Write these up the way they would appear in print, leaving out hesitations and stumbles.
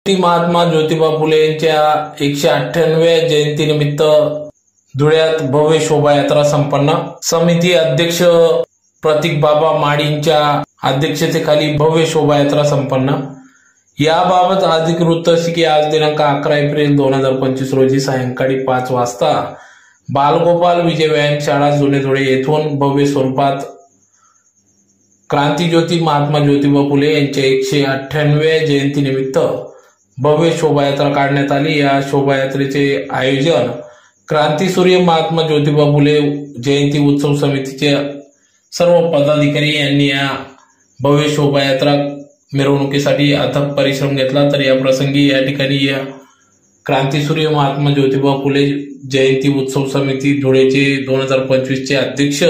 महात्मा ज्योतिबा फुले यांच्या 198व्या जयंतीनिमित्त धुळ्यात भव्य शोभायात्रा संपन्न। समिती अध्यक्ष प्रतीक बाबा माडींच्या अध्यक्षतेखाली भव्य शोभायात्रा संपन्न। याबाबत अधिक वृत्त असे की आज दिनांक 11 एप्रिल 2025 रोजी सायंकाळी 5 वाजता बालगोपाल विजय व्यायाम शाळा जुने धुळे येथून भव्य स्वरूपात क्रांतिज्योती महात्मा ज्योतिबा फुले यांच्या 198व्या जयंतीनिमित्त भव्य शोभायात्रा काढण्यात आली। या शोभायात्रेचे आयोजन क्रांतिसूर्य महात्मा ज्योतिबा फुले जयंती उत्सव समितीचे सर्व पदाधिकारी यांनी या भव्य शोभायात्रा मिरवणुकीसाठी अथक परिश्रम घेतला। तर या प्रसंगी या ठिकाणी या क्रांतिसूर्य महात्मा ज्योतिबा फुले जयंती उत्सव समिती धुळेचे 2025 चे अध्यक्ष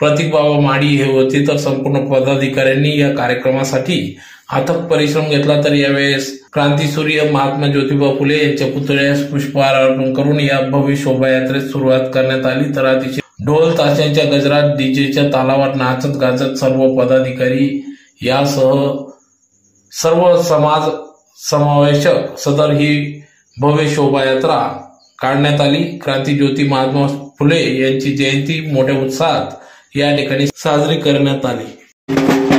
प्रतीक बाबा माडी हे होते। तर संपूर्ण पदाधिकाऱ्यांनी या कार्यक्रमासाठी अथक परिश्रम घेतला। तर यावेळेस क्रांतिसूर्य महात्मा ज्योतिबा फुले यांच्या पुतळ्यास पुष्पहार अर्पण करून या भव्य शोभायात्रेस सुरुवात करण्यात आली। तर अतिशय ढोल ताशांच्या गजरात डीजेच्या तालावर नाचत गाजत सर्व पदाधिकारी यासह सर्व समाज समावेशक सदर ही भव्य शोभायात्रा काढण्यात आली। क्रांतिज्योती महात्मा फुले यांची जयंती मोठ्या उत्साहात या ठिकाणी साजरी करण्यात आली।